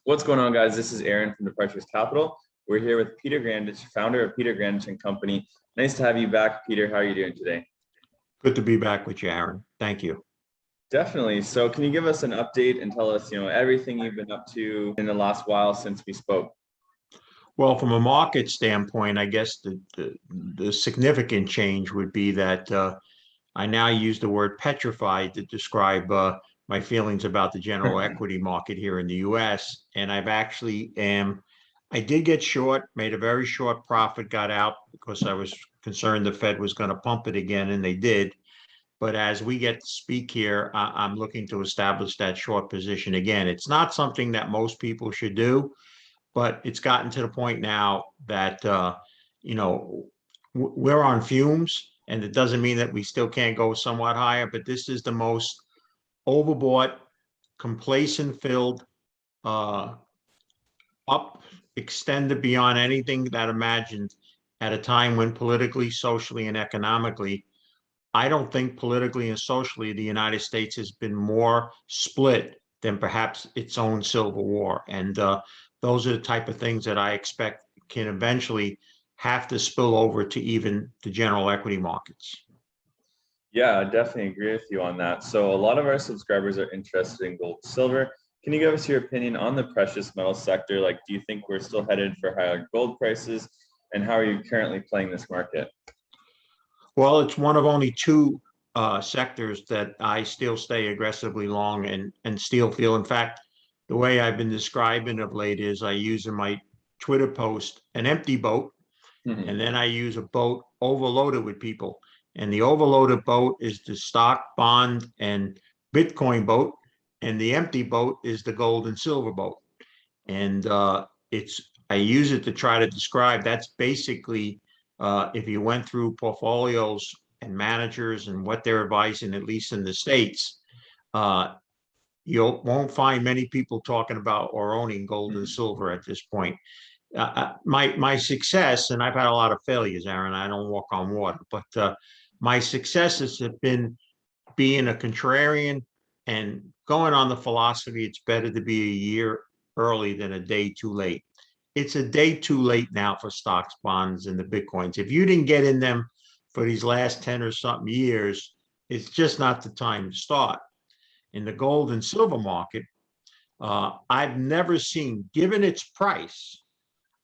What's going on, guys? This is Aaron from Departures Capital. We're here with Peter Grandich, founder of Peter Grandich and Company. Nice to have you back, Peter. How are you doing today? Good to be back with you, Aaron. Thank you. Definitely. So can you give us an update and tell us, everything you've been up to in the last while since we spoke? Well, from a market standpoint, I guess the significant change would be that I now use the word petrified to describe my feelings about the general equity market here in the U.S. And I did get short, made a very short profit, got out because I was concerned the Fed was going to pump it again, and they did. But as we get to speak here, I'm looking to establish that short position again. It's not something that most people should do, but it's gotten to the point now that, we're on fumes, and it doesn't mean that we still can't go somewhat higher, but this is the most overbought, complacent filled, up extended beyond anything that imagined at a time when politically, socially, and economically, I don't think politically and socially the United States has been more split than perhaps its own civil war. And those are the type of things that I expect can eventually have to spill over to even the general equity markets. Yeah, I definitely agree with you on that. So a lot of our subscribers are interested in gold, silver. Can you give us your opinion on the precious metal sector? Like, do you think we're still headed for higher gold prices? And how are you currently playing this market? Well, it's one of only two sectors that I still stay aggressively long and still feel. In fact, the way I've been describing of late is I use in my Twitter post an empty boat, and then I use a boat overloaded with people. And the overloaded boat is the stock, bond, and Bitcoin boat, and the empty boat is the gold and silver boat. And I use it to try to describe that's basically if you went through portfolios and managers and what they're advising, at least in the States, you won't find many people talking about or owning gold and silver at this point. My success, and I've had a lot of failures, Aaron, I don't walk on water, but my successes have been being a contrarian and going on the philosophy it's better to be a year early than a day too late. It's a day too late now for stocks, bonds, and the Bitcoins. If you didn't get in them for these last 10 or something years, it's just not the time to start. In the gold and silver market, I've never seen, given its price,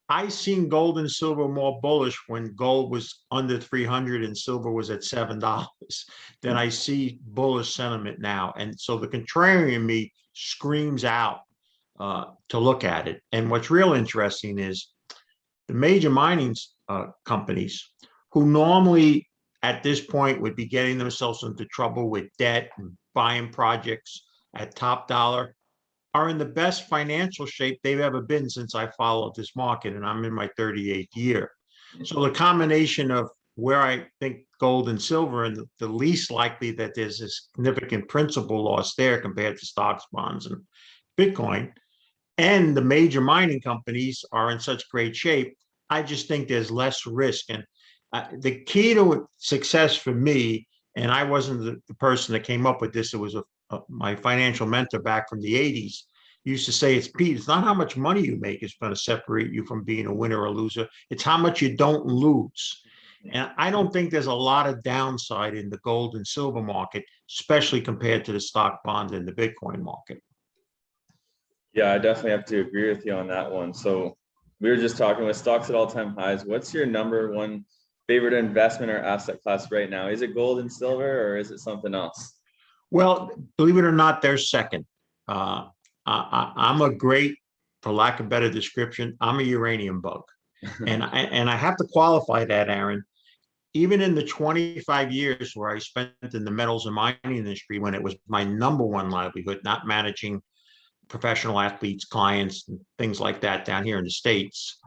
I've seen gold and silver more bullish when gold was under 300 and silver was at $7 than I see bullish sentiment now. And so the contrarian in me screams out to look at it. And what's real interesting is the major mining companies who normally at this point would be getting themselves into trouble with debt and buying projects at top dollar are in the best financial shape they've ever been since I followed this market, and I'm in my 38th year. So the combination of where I think gold and silver and the least likely that there's a significant principal loss there compared to stocks, bonds, and Bitcoin, and the major mining companies are in such great shape, I just think there's less risk. And the key to success for me, and I wasn't the person that came up with this, it was my financial mentor back from the 80s used to say, it's not how much money you make is going to separate you from being a winner or a loser. It's how much you don't lose. And I don't think there's a lot of downside in the gold and silver market, especially compared to the stock, bond, and the Bitcoin market. Yeah, I definitely have to agree with you on that one. So we were just talking with stocks at all-time highs. What's your number one favorite investment or asset class right now? Is it gold and silver, or is it something else? Well, believe it or not, they're second. I'm a great, for lack of better description, I'm a uranium bug. And I have to qualify that, Aaron. Even in the 25 years where I spent in the metals and mining industry, when it was my number one livelihood, not managing professional athletes, clients, and things like that down here in the States,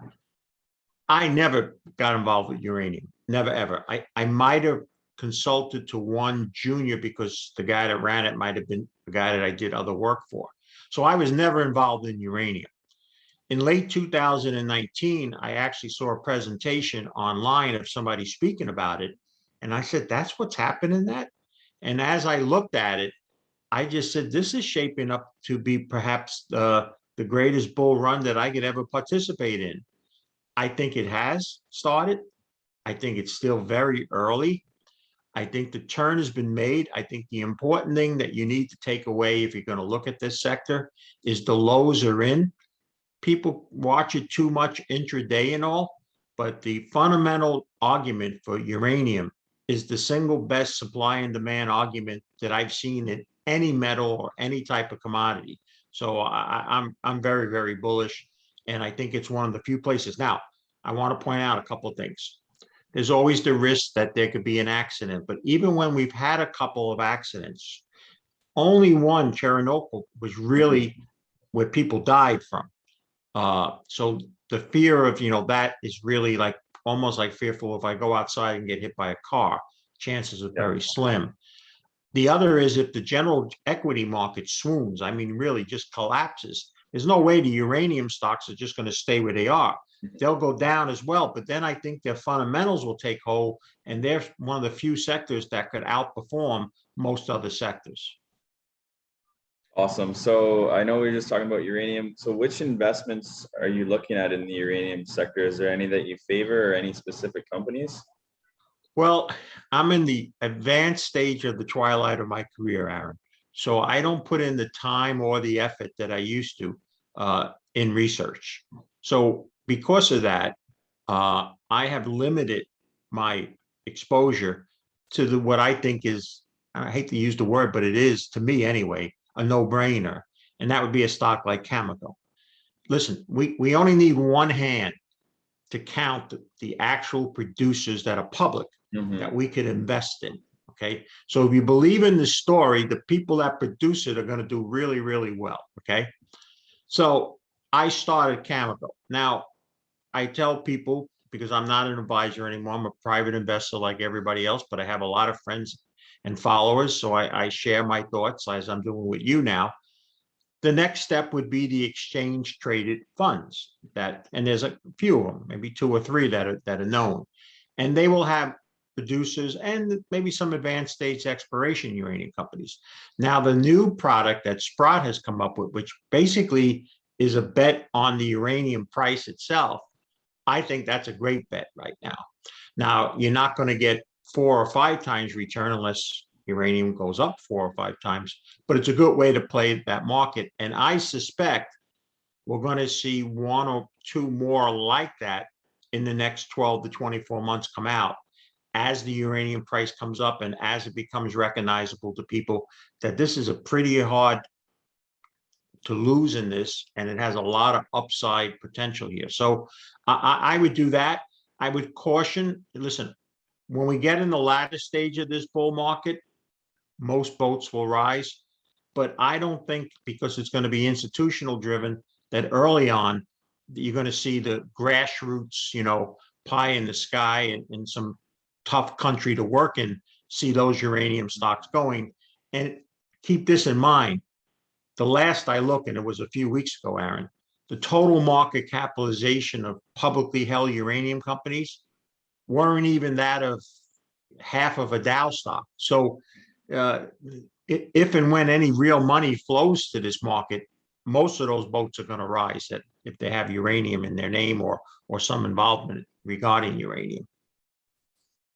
I never got involved with uranium. Never, ever. I might have consulted to one junior because the guy that ran it might have been the guy that I did other work for. So I was never involved in uranium. In late 2019, I actually saw a presentation online of somebody speaking about it. And I said, that's what's happening that. And as I looked at it, I just said, this is shaping up to be perhaps the the greatest bull run that I could ever participate in. I think it has started. I think it's still very early. I think the turn has been made. I think the important thing that you need to take away if you're going to look at this sector is the lows are in. People watch it too much intraday and all, but the fundamental argument for uranium is the single best supply and demand argument that I've seen in any metal or any type of commodity. So I'm very, very bullish, and I think it's one of the few places. Now, I want to point out a couple of things. There's always the risk that there could be an accident, but even when we've had a couple of accidents, only one, Chernobyl, was really where people died from. So the fear of, that is really like almost like fearful if I go outside and get hit by a car, chances are very slim. The other is if the general equity market swoons, I mean, really just collapses, there's no way the uranium stocks are just going to stay where they are. They'll go down as well, but then I think their fundamentals will take hold, and they're one of the few sectors that could outperform most other sectors. Awesome. So I know we were just talking about uranium. So which investments are you looking at in the uranium sector? Is there any that you favor or any specific companies? Well, I'm in the advanced stage of the twilight of my career, Aaron. So I don't put in the time or the effort that I used to in research. So because of that, I have limited my exposure to what I think is, I hate to use the word, but it is to me anyway, a no-brainer. And that would be a stock like Cameco. Listen, we only need one hand to count the actual producers that are public that we could invest in. Okay. So if you believe in the story, the people that produce it are going to do really, really well. Okay. So I started Cameco. Now, I tell people, because I'm not an advisor anymore, I'm a private investor like everybody else, but I have a lot of friends and followers. So I share my thoughts as I'm doing with you now. The next step would be the exchange traded funds and there's a few of them, maybe two or three that are known, and they will have producers and maybe some advanced stage exploration uranium companies. Now, the new product that Sprott has come up with, which basically is a bet on the uranium price itself, I think that's a great bet right now. Now, you're not going to get 4 or 5 times return unless uranium goes up 4 or 5 times, but it's a good way to play that market. And I suspect we're going to see 1 or 2 more like that in the next 12 to 24 months come out as the uranium price comes up and as it becomes recognizable to people that this is a pretty hard to lose in this, and it has a lot of upside potential here. So I would do that. I would caution, listen, when we get in the latter stage of this bull market, most boats will rise. But I don't think, because it's going to be institutional driven, that early on you're going to see the grassroots, pie in the sky in some tough country to work in, see those uranium stocks going. And keep this in mind. The last I looked, and it was a few weeks ago, Aaron, the total market capitalization of publicly held uranium companies weren't even that of half of a Dow stock. So if and when any real money flows to this market, most of those boats are going to rise if they have uranium in their name or some involvement regarding uranium.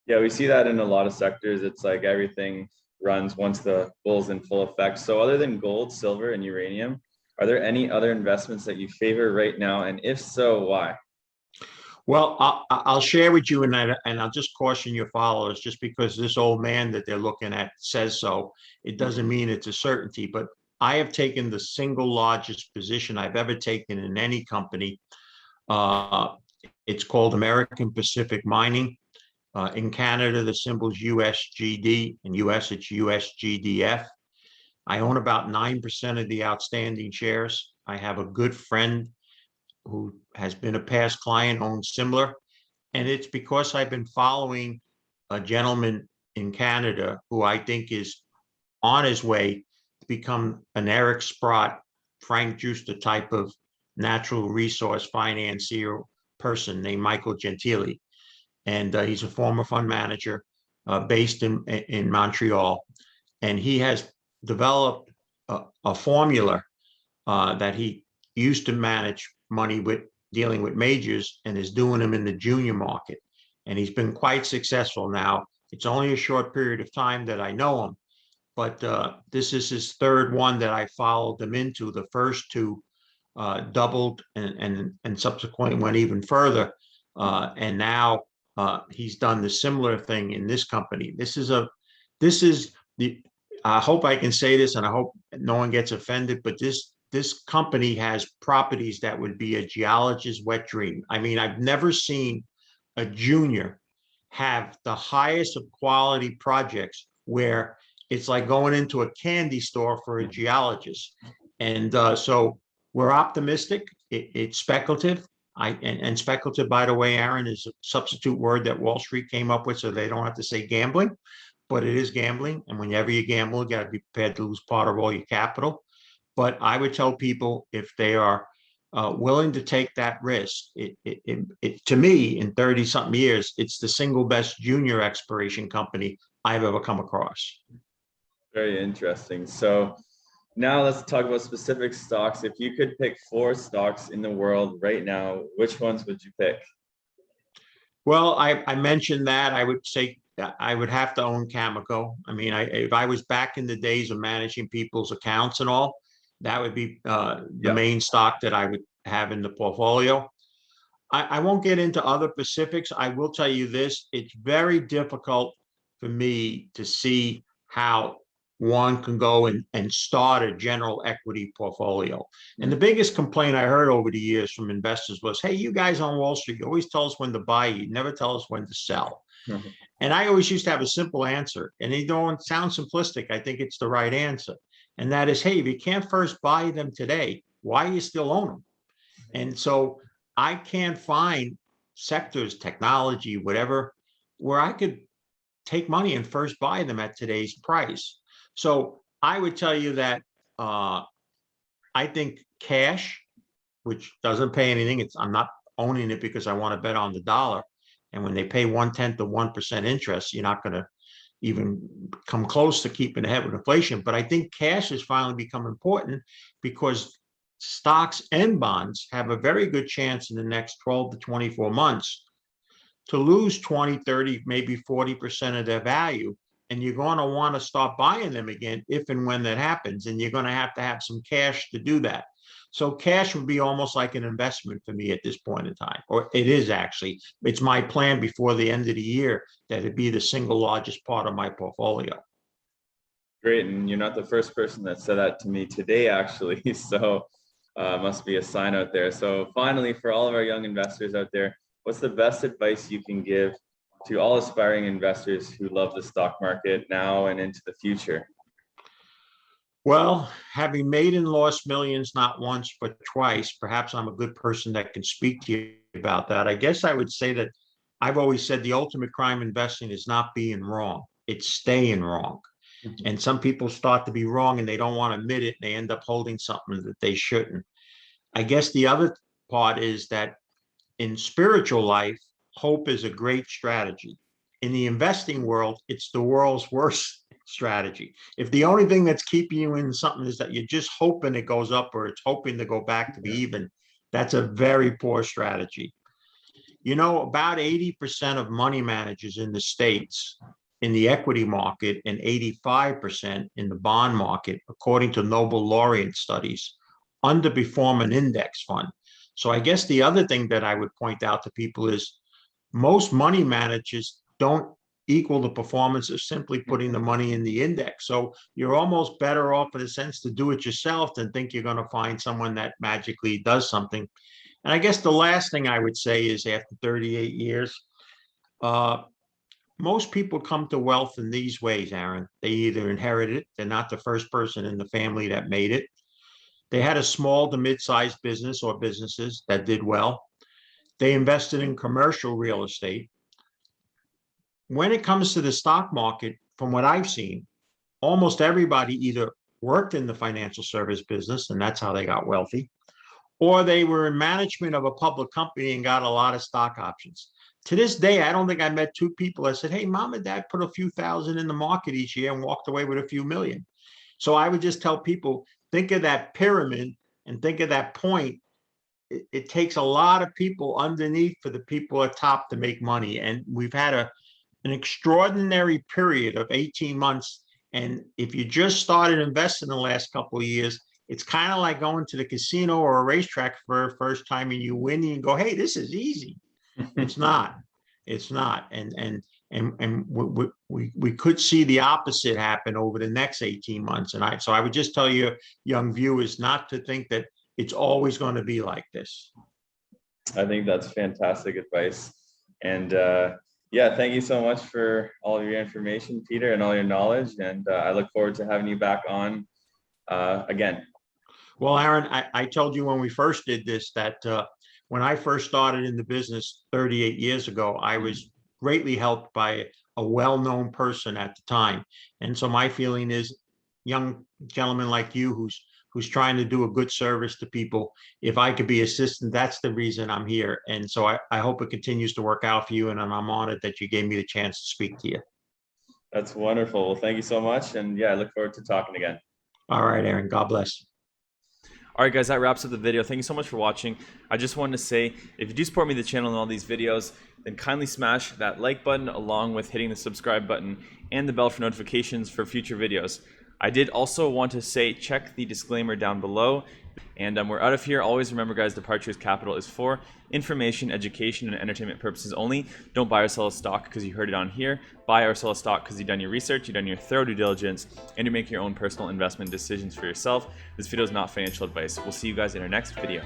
Yeah, we see that in a lot of sectors. It's like everything runs once the bull's in full effect. So other than gold, silver, and uranium, are there any other investments that you favor right now? And if so, why? Well, I'll share with you, and I'll just caution your followers, just because this old man that they're looking at says so, it doesn't mean it's a certainty. But I have taken the single largest position I've ever taken in any company. It's called American Pacific Mining. In Canada, the symbol is USGD. In US, it's USGDF. I own about 9% of the outstanding shares. I have a good friend who has been a past client, owns similar. And it's because I've been following a gentleman in Canada who I think is on his way to become an Eric Sprott, Frank Juster type of natural resource financier person named Michael Gentile. And he's a former fund manager based in Montreal. And he has developed a formula that he used to manage money with dealing with majors and is doing them in the junior market. And he's been quite successful now. It's only a short period of time that I know him, but this is his third one that I followed him into. The first two doubled and subsequently went even further. And now he's done the similar thing in this company. This is the, I hope I can say this and I hope no one gets offended, but this company has properties that would be a geologist's wet dream. I mean, I've never seen a junior have the highest of quality projects where it's like going into a candy store for a geologist. And so we're optimistic. It's speculative. And speculative, by the way, Aaron, is a substitute word that Wall Street came up with so they don't have to say gambling, but it is gambling. And whenever you gamble, you got to be prepared to lose part of all your capital. But I would tell people if they are willing to take that risk, to me, in 30 something years, it's the single best junior exploration company I've ever come across. Very interesting. So now let's talk about specific stocks. If you could pick 4 stocks in the world right now, which ones would you pick? Well, I mentioned that I would say I would have to own Cameco. I mean, if I was back in the days of managing people's accounts and all, that would be the main stock that I would have in the portfolio. I won't get into other specifics. I will tell you this, it's very difficult for me to see how one can go and start a general equity portfolio. And the biggest complaint I heard over the years from investors was, hey, you guys on Wall Street, you always tell us when to buy, you never tell us when to sell. Mm-hmm. And I always used to have a simple answer, and it don't sound simplistic. I think it's the right answer. And that is, hey, if you can't first buy them today, why you still own them? And so I can't find sectors, technology, whatever, where I could take money and first buy them at today's price. So I would tell you that I think cash, which doesn't pay anything, I'm not owning it because I want to bet on the dollar. And when they pay 1/10 of 1% interest, you're not going to even come close to keeping ahead with inflation. But I think cash has finally become important because stocks and bonds have a very good chance in the next 12 to 24 months to lose 20, 30, maybe 40% of their value. And you're going to want to start buying them again if and when that happens. And you're going to have some cash to do that. So cash would be almost like an investment for me at this point in time, or it is actually. It's my plan before the end of the year that it'd be the single largest part of my portfolio. Great, and you're not the first person that said that to me today, actually. So must be a sign out there. So finally, for all of our young investors out there, what's the best advice you can give to all aspiring investors who love the stock market now and into the future? Well, having made and lost millions, not once, but twice, perhaps I'm a good person that can speak to you about that. I guess I would say that I've always said the ultimate crime investing is not being wrong. It's staying wrong. Mm-hmm. And some people start to be wrong and they don't want to admit it. And they end up holding something that they shouldn't. I guess the other part is that in spiritual life, hope is a great strategy. In the investing world, it's the world's worst strategy. If the only thing that's keeping you in something is that you're just hoping it goes up or it's hoping to go back to be even, that's a very poor strategy. You know, about 80% of money managers in the States in the equity market and 85% in the bond market, according to Nobel laureate studies, underperform an index fund. So I guess the other thing that I would point out to people is most money managers don't equal the performance of simply putting the money in the index. So you're almost better off in a sense to do it yourself than think you're going to find someone that magically does something. And I guess the last thing I would say is after 38 years, most people come to wealth in these ways, Aaron. They either inherit it, they're not the first person in the family that made it. They had a small to mid-sized business or businesses that did well. They invested in commercial real estate. When it comes to the stock market, from what I've seen, almost everybody either worked in the financial service business, and that's how they got wealthy, or they were in management of a public company and got a lot of stock options. To this day, I don't think I met 2 people that said, hey, mom and dad put a few thousand in the market each year and walked away with a few million. So I would just tell people, think of that pyramid And think of that point. It takes a lot of people underneath for the people at top to make money. And we've had an extraordinary period of 18 months. And if you just started investing the last couple of years, it's kind of like going to the casino or a racetrack for the first time and you win and you go, hey, this is easy. It's not. It's not. And we could see the opposite happen over the next 18 months. And so I would just tell you, young viewers, not to think that it's always going to be like this. I think that's fantastic advice. And yeah, thank you so much for all of your information, Peter, and all your knowledge. And I look forward to having you back on again. Well, Aaron, I told you when we first did this that when I first started in the business 38 years ago, I was greatly helped by a well-known person at the time. And so my feeling is, young gentlemen like you who's trying to do a good service to people, if I could be assistant, that's the reason I'm here. And so I hope it continues to work out for you. And I'm honored that you gave me the chance to speak to you. That's wonderful. Well, thank you so much. And yeah, I look forward to talking again. All right, Aaron, God bless. All right, guys, that wraps up the video. Thank you so much for watching. I just wanted to say, if you do support me, the channel, and all these videos, then kindly smash that like button along with hitting the subscribe button and the bell for notifications for future videos. I did also want to say, check the disclaimer down below. And we're out of here. Always remember, guys, Departures Capital is for information, education, and entertainment purposes only. Don't buy or sell a stock because you heard it on here. Buy or sell a stock because you've done your research, you've done your thorough due diligence, and you make your own personal investment decisions for yourself. This video is not financial advice. We'll see you guys in our next video.